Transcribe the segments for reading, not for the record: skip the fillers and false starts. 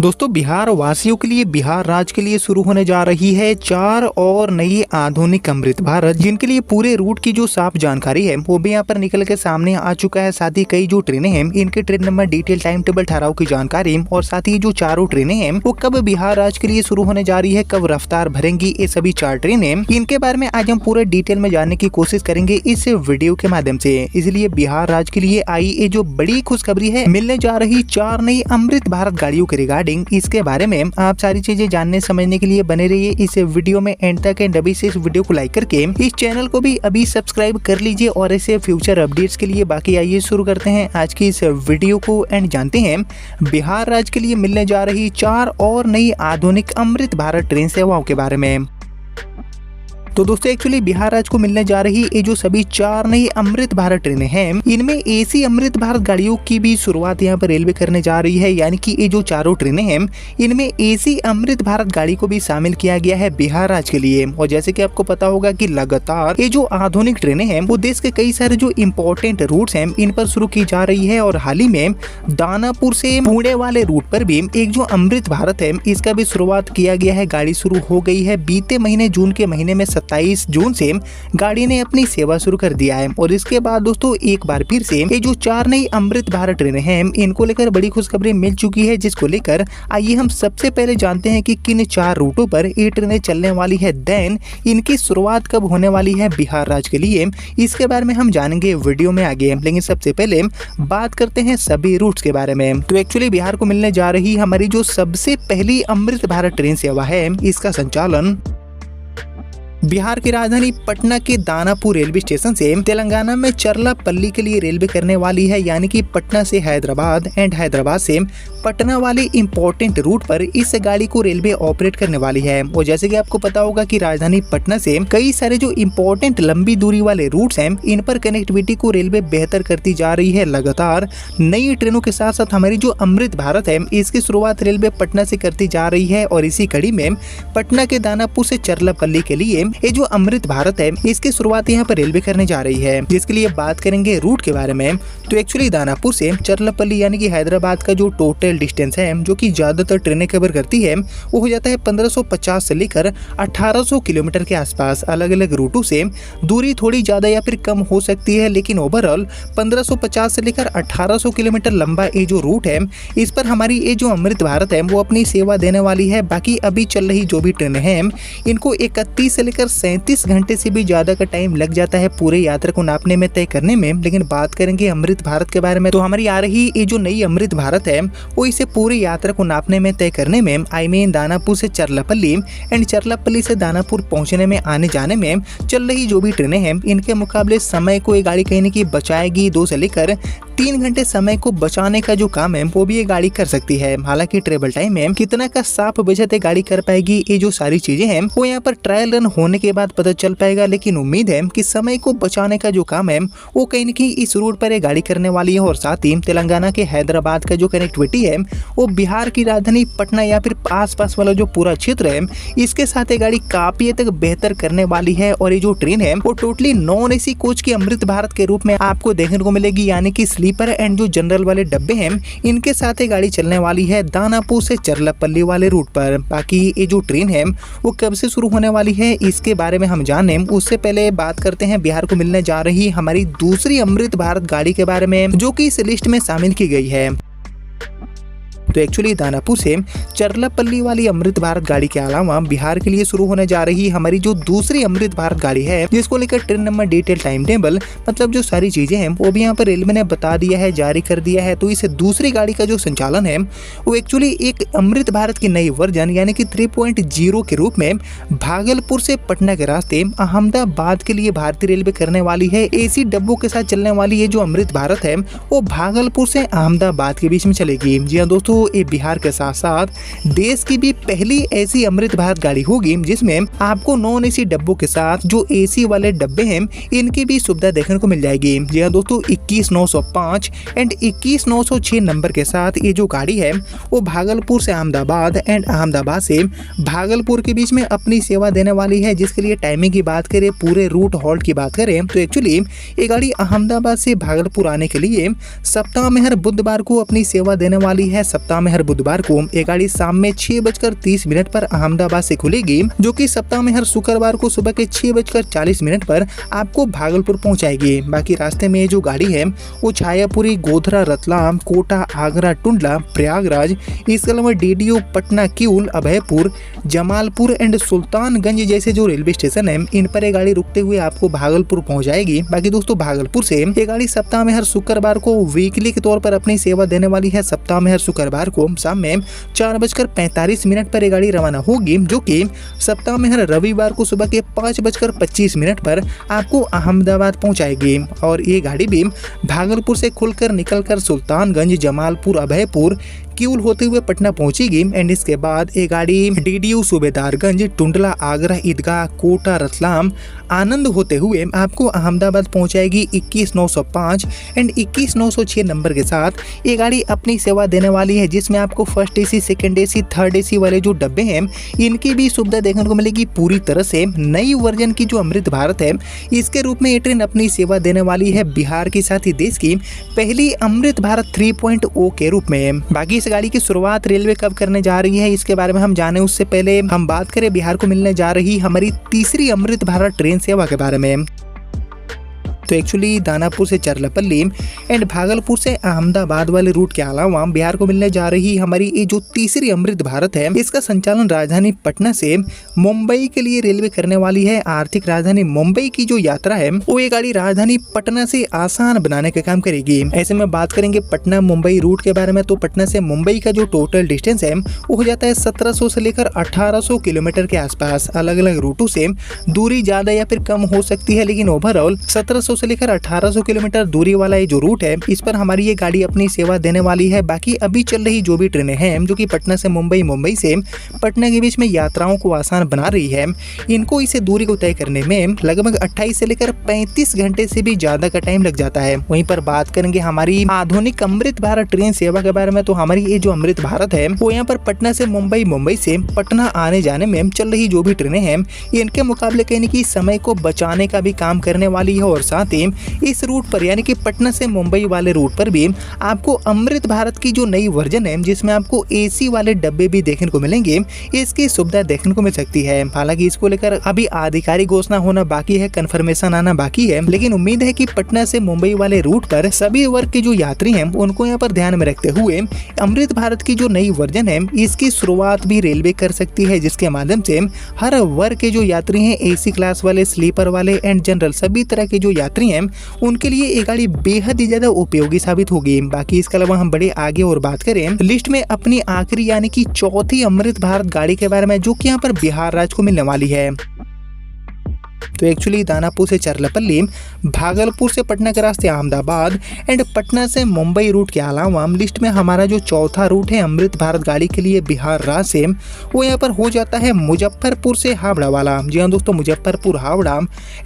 दोस्तों बिहार वासियों के लिए बिहार राज्य के लिए शुरू होने जा रही है 4 और नई आधुनिक अमृत भारत, जिनके लिए पूरे रूट की जो साफ जानकारी है वो भी यहाँ पर निकल के सामने आ चुका है। साथ ही कई जो ट्रेनें हैं इनके train number, detail, time table, ठहराव की जानकारी और साथ ही जो चारों ट्रेनें हैं वो कब बिहार राज्य के लिए शुरू होने जा रही है, कब रफ्तार भरेंगी, ये सभी 4 ट्रेनें, इनके बारे में आज हम पूरे डिटेल में जानने की कोशिश करेंगे इस वीडियो के माध्यम से। इसलिए बिहार राज्य के लिए आई ये जो बड़ी खुशखबरी है, मिलने जा रही 4 नई अमृत भारत गाड़ियों के रिगार्डिंग, इसके बारे में आप सारी चीजें जानने समझने के लिए बने रहिए इस वीडियो में एंड तक। एंड अभी से इस वीडियो को लाइक करके इस चैनल को भी अभी सब्सक्राइब कर लीजिए और ऐसे फ्यूचर अपडेट्स के लिए। बाकी आइए शुरू करते हैं आज की इस वीडियो को एंड जानते हैं बिहार राज्य के लिए मिलने जा रही 4 और नई आधुनिक अमृत भारत ट्रेन सेवाओं के बारे में। तो दोस्तों एक्चुअली बिहार राज्य को मिलने जा रही ये जो सभी 4 नई अमृत भारत ट्रेनें हैं, इनमें एसी अमृत भारत गाड़ियों की भी शुरुआत यहाँ पर रेलवे करने जा रही है। यानी कि ये जो चारों ट्रेनें हैं इनमें एसी अमृत भारत गाड़ी को भी शामिल किया गया है बिहार राज्य के लिए। और जैसे कि आपको पता होगा कि लगातार ये जो आधुनिक ट्रेनें हैं वो देश के कई सारे जो इम्पोर्टेंट रूट्स हैं इन पर शुरू की जा रही है। और हाल ही में दानापुर से पुणे वाले रूट पर भी एक जो अमृत भारत है इसका भी शुरुआत किया गया है। गाड़ी शुरू हो गई है बीते महीने जून के महीने में 27 जून से गाड़ी ने अपनी सेवा शुरू कर दिया है। और इसके बाद दोस्तों एक बार फिर से ये जो 4 नई अमृत भारत ट्रेनें हैं इनको लेकर बड़ी खुशखबरी मिल चुकी है, जिसको लेकर आइए हम सबसे पहले जानते हैं कि किन 4 रूटों पर ये ट्रेनें चलने वाली है, देन इनकी शुरुआत कब होने वाली है बिहार राज्य के लिए, इसके बारे में हम जानेंगे वीडियो में आगे। लेकिन सबसे पहले बात करते हैं सभी रूट्स के बारे में। तो एक्चुअली बिहार को मिलने जा रही हमारी जो सबसे पहली अमृत भारत ट्रेन सेवा है, इसका संचालन बिहार की राजधानी पटना के दानापुर रेलवे स्टेशन से तेलंगाना में चरलापल्ली के लिए रेलवे करने वाली है। यानी कि पटना से हैदराबाद एंड हैदराबाद से पटना वाले इंपॉर्टेंट रूट पर इस गाड़ी को रेलवे ऑपरेट करने वाली है। और जैसे कि आपको पता होगा कि राजधानी पटना से कई सारे जो इंपॉर्टेंट लंबी दूरी वाले रूट्स हैं इन पर कनेक्टिविटी को रेलवे बेहतर करती जा रही है। लगातार नई ट्रेनों के साथ साथ हमारी जो अमृत भारत है इसकी शुरुआत रेलवे पटना से करती जा रही है। और इसी कड़ी में पटना के दानापुर से चरलापल्ली के लिए ये जो अमृत भारत है इसकी शुरुआत यहाँ पर रेलवे करने जा रही है। जिसके लिए बात करेंगे रूट के बारे में, तो एक्चुअली दानापुर से चरलापल्ली यानी कि हैदराबाद का जो टोटल डिस्टेंस है जो कि ज्यादातर ट्रेनें कवर करती है वो हो जाता है 1550 से लेकर 1800 किलोमीटर के आसपास। अलग अलग रूटों से दूरी थोड़ी ज्यादा या फिर कम हो सकती है, लेकिन ओवरऑल 1550 से लेकर 1800 किलोमीटर लंबा ये जो रूट है इस पर हमारी ये जो अमृत भारत है वो अपनी सेवा देने वाली है। बाकी अभी चल रही जो भी ट्रेनें हैं इनको 31 से लेकर 37 घंटे से भी ज्यादा का टाइम लग जाता है पूरे यात्रा को नापने में, तय करने में। लेकिन बात करेंगे अमृत भारत के बारे में, तो हमारी आ रही ये जो नई अमृत भारत है वो इसे पूरी यात्रा को नापने में, तय करने में, आई मीन दानापुर से चरलापल्ली एंड चरलापल्ली से दानापुर पहुंचने में, आने जाने में चल रही जो भी ट्रेनें हैं इनके मुकाबले समय को ये गाड़ी कहीं न कहीं बचाएगी। 2 से लेकर 3 घंटे समय को बचाने का जो काम है वो भी ये गाड़ी कर सकती है। हालांकि ट्रेवल टाइम में कितना का साफ बचत ये गाड़ी कर पाएगी, ये जो सारी चीजें हैं वो यहाँ पर ट्रायल रन होने के बाद पता चल पाएगा। लेकिन उम्मीद है कि समय को बचाने का जो काम है वो कहीं न कहीं इस रूट पर ये गाड़ी करने वाली है। और साथ ही तेलंगाना के हैदराबाद का जो कनेक्टिविटी है वो बिहार की राजधानी पटना या फिर आस-पास वाला जो पूरा क्षेत्र है इसके साथ ये गाड़ी काफी हद तक बेहतर करने वाली है। और ये जो ट्रेन है वो टोटली नॉन एसी कोच की अमृत भारत के रूप में आपको देखने को मिलेगी। यानी कि स्लीपर एंड जो जनरल वाले डब्बे हैं इनके साथ ये गाड़ी चलने वाली है दानापुर से चरलापल्ली वाले रूट पर। बाकी ये जो ट्रेन है वो कब से शुरू होने वाली है इसके बारे में हम जाने उससे पहले बात करते हैं बिहार को मिलने जा रही हमारी दूसरी अमृत भारत गाड़ी के बारे में, जो कि इस लिस्ट में शामिल की गई है। तो एक्चुअली दानापुर से चरलापल्ली वाली अमृत भारत गाड़ी के अलावा बिहार के लिए शुरू होने जा रही हमारी जो दूसरी अमृत भारत गाड़ी है जिसको लेकर train number, detail, time table, मतलब जो सारी चीजें हैं वो भी यहाँ पर रेलवे ने बता दिया है, जारी कर दिया है। तो इस दूसरी गाड़ी का जो संचालन है वो एक्चुअली एक अमृत भारत की नई वर्जन यानी कि 3.0 के रूप में भागलपुर से पटना के रास्ते अहमदाबाद के लिए भारतीय रेलवे करने वाली है। एसी डब्बों के साथ चलने वाली ये जो अमृत भारत है वो भागलपुर से अहमदाबाद के बीच में चलेगी। जी हाँ दोस्तों, ये बिहार के साथ साथ देश की भी पहली ऐसी अमृत भारत गाड़ी होगी जिसमें आपको नॉन एसी डब्बों के साथ जो एसी वाले डब्बे हैं इनकी भी सुविधा देखने को मिल जाएगी। जी हाँ दोस्तों, 21905 एंड 21906 नंबर के साथ ये जो गाड़ी है वो भागलपुर से अहमदाबाद एंड अहमदाबाद से भागलपुर के बीच में अपनी सेवा देने वाली है। जिसके लिए टाइमिंग की बात करें, पूरे रूट हॉल्ट की बात करें तो एक्चुअली ये गाड़ी अहमदाबाद से भागलपुर आने के लिए सप्ताह में हर बुधवार को अपनी सेवा देने वाली है। सप्ताह सप्ताह में हर बुधवार को ये गाड़ी शाम में 6:30 पर अहमदाबाद से खुलेगी, जो कि सप्ताह में हर शुक्रवार को सुबह के 6:40 पर आपको भागलपुर पहुंचाएगी। बाकी रास्ते में ये जो गाड़ी है वो छायापुरी, गोधरा, रतलाम, कोटा, आगरा, टुंडला, प्रयागराज, इसके अलावा डीडीओ, पटना, किऊल, अभयपुर, जमालपुर एंड सुल्तानगंज जैसे जो रेलवे स्टेशन है इन पर ये गाड़ी रुकते हुए आपको भागलपुर पहुंचाएगी। बाकी दोस्तों भागलपुर से ये गाड़ी सप्ताह में हर शुक्रवार को वीकली के तौर पर अपनी सेवा देने वाली है। सप्ताह में हर शुक्रवार को शाम में 4:45 पर ये गाड़ी रवाना होगी, जो कि सप्ताह में हर रविवार को सुबह के 5:25 पर आपको अहमदाबाद पहुंचाएगी। और ये गाड़ी भी भागलपुर से खुलकर निकलकर सुल्तानगंज, जमालपुर, अभयपुर, किऊल होते हुए पटना पहुंचेगी एंड इसके बाद ये गाड़ी डीडीयू, सूबेदारगंज, टुंडला, आगरा, ईदगाह, कोटा, रतलाम, आनंद होते हुए आपको अहमदाबाद पहुंचाएगी 21,905 एंड 21,906 नंबर के साथ ये गाड़ी अपनी सेवा देने वाली है, जिसमें आपको first AC, second AC, third AC वाले जो डब्बे हैं इनकी भी सुविधा देखने को मिलेगी। पूरी तरह से नई वर्जन की जो अमृत भारत है इसके रूप में ये ट्रेन अपनी सेवा देने वाली है बिहार के साथ ही देश की पहली अमृत भारत 3.0 के रूप में। बाकी गाड़ी की शुरुआत रेलवे कब करने जा रही है इसके बारे में हम जाने उससे पहले हम बात करें बिहार को मिलने जा रही हमारी तीसरी अमृत भारत ट्रेन सेवा के बारे में। तो एक्चुअली दानापुर से चरलापल्ली एंड भागलपुर से अहमदाबाद वाले रूट के अलावा बिहार को मिलने जा रही हमारी ये जो तीसरी अमृत भारत है इसका संचालन राजधानी पटना से मुंबई के लिए रेलवे करने वाली है। आर्थिक राजधानी मुंबई की जो यात्रा है वो ये गाड़ी राजधानी पटना से आसान बनाने का काम करेगी। ऐसे में बात करेंगे पटना मुंबई रूट के बारे में, तो पटना से मुंबई का जो टोटल डिस्टेंस है वो हो जाता है 1700 से लेकर 1800 किलोमीटर के आसपास। अलग अलग रूटों से दूरी ज्यादा या फिर कम हो सकती है, लेकिन ओवरऑल 1700 से लेकर 1800 किलोमीटर दूरी वाला ये जो रूट है इस पर हमारी ये गाड़ी अपनी सेवा देने वाली है। बाकी अभी चल रही जो भी ट्रेनें हैं जो कि पटना से मुंबई, मुंबई से पटना के बीच में यात्राओं को आसान बना रही है, इनको इसे दूरी को तय करने में लगभग 28 से लेकर 35 घंटे से भी ज्यादा का टाइम लग जाता है। वहीं पर बात करेंगे हमारी आधुनिक अमृत भारत ट्रेन सेवा के बारे में, तो हमारी ये जो अमृत भारत है वो यहाँ पर पटना से मुंबई, मुंबई से पटना आने जाने में चल रही जो भी ट्रेनें हैं इनके मुकाबले कहने की समय को बचाने का भी काम करने वाली है। और साथ ही इस रूट पर यानी कि पटना से मुंबई वाले रूट पर भी आपको अमृत भारत की जो नई वर्जन है जिसमें आपको एसी वाले डब्बे भी देखने को मिलेंगे, इसकी सुविधा देखने को मिल सकती है। हालांकि इसको लेकर अभी आधिकारिक घोषणा होना बाकी है, कंफर्मेशन आना बाकी है, लेकिन उम्मीद है कि पटना से मुंबई वाले रूट पर सभी वर्ग के जो यात्री हैं उनको यहाँ पर ध्यान में रखते हुए अमृत भारत की जो नई वर्जन है इसकी शुरुआत भी रेलवे कर सकती है, जिसके माध्यम से हर वर्ग के जो यात्री हैं, एसी क्लास वाले, स्लीपर वाले एंड जनरल सभी तरह के जो यात्री हैं उनके लिए ये गाड़ी बेहद ही ज्यादा उपयोगी साबित होगी। बाकी इसके अलावा हम बड़े आगे और बात करें लिस्ट में अपनी आखिरी यानी कि चौथी अमृत भारत गाड़ी के बारे में, जो कि यहाँ पर बिहार राज्य को मिलने वाली है। तो एक्चुअली दानापुर से चरलापल्ली, भागलपुर से पटना के रास्ते अहमदाबाद एंड पटना से मुंबई रूट के अलावा लिस्ट में हमारा जो चौथा रूट है अमृत भारत गाड़ी के लिए बिहार राज्य से, वो यहाँ पर हो जाता है मुजफ्फरपुर से हावड़ा वाला। जी हाँ दोस्तों, मुजफ्फरपुर हावड़ा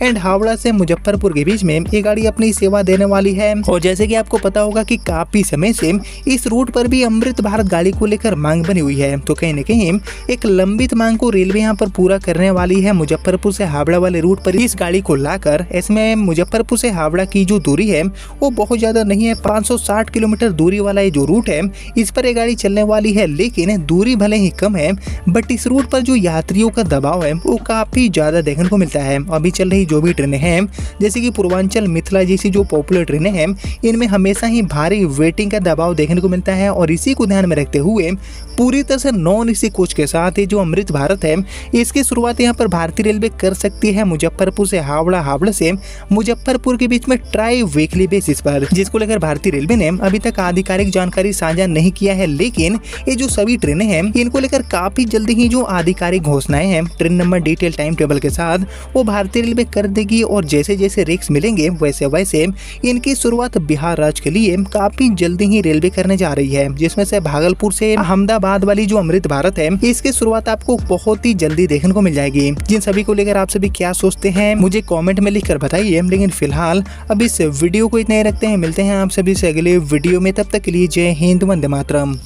एंड हावड़ा से मुजफ्फरपुर के बीच में ये गाड़ी अपनी सेवा देने वाली है। और जैसे कि आपको पता होगा कि काफी समय से इस रूट पर भी अमृत भारत गाड़ी को लेकर मांग बनी हुई है, तो कहीं न कहीं एक लंबित मांग को रेलवे यहाँ पर पूरा करने वाली है। मुजफ्फरपुर से हावड़ा वाले रूट पर इस गाड़ी को लाकर, इसमें मुजफ्फरपुर से हावड़ा की जो दूरी है वो बहुत ज्यादा नहीं है, 560 किलोमीटर दूरी वाला ये जो रूट है इस पर ये गाड़ी चलने वाली है। लेकिन दूरी भले ही कम है बट इस रूट पर जो यात्रियों का दबाव है वो काफी ज्यादा देखने को मिलता है। अभी चल रही जो भी ट्रेनें हैं जैसे कि पूर्वांचल, मिथिला जैसी जो पॉपुलर ट्रेनें हैं इनमें हमेशा ही भारी वेटिंग का दबाव देखने को मिलता है। और इसी को ध्यान में रखते हुए पूरी तरह से नॉन एसी कोच के साथ ये जो अमृत भारत है इसकी शुरुआत यहाँ पर भारतीय रेलवे कर सकती है मुजफ्फरपुर से हावड़ा, हावड़ा से मुजफ्फरपुर के बीच में ट्राई वीकली बेसिस पर, जिसको लेकर भारतीय रेलवे ने अभी तक आधिकारिक जानकारी साझा नहीं किया है। लेकिन ये जो सभी ट्रेनें हैं इनको लेकर काफी जल्दी ही जो आधिकारिक घोषणाएं हैं train number, detail, time table के साथ वो भारतीय रेलवे कर देगी। और जैसे जैसे रेक्स मिलेंगे वैसे वैसे इनकी शुरुआत बिहार राज्य के लिए काफी जल्दी ही रेलवे करने जा रही है, जिसमें से भागलपुर से अहमदाबाद वाली जो अमृत भारत है इसकी शुरुआत आपको बहुत ही जल्दी देखने को मिल जाएगी। जिन सभी को लेकर आप सभी क्या सोचते हैं मुझे कमेंट में लिखकर बताइए। लेकिन फिलहाल अब इस वीडियो को इतना ही रखते हैं, मिलते हैं आप सभी से अगले वीडियो में, तब तक के लिए जय हिंद, वंदे मातरम।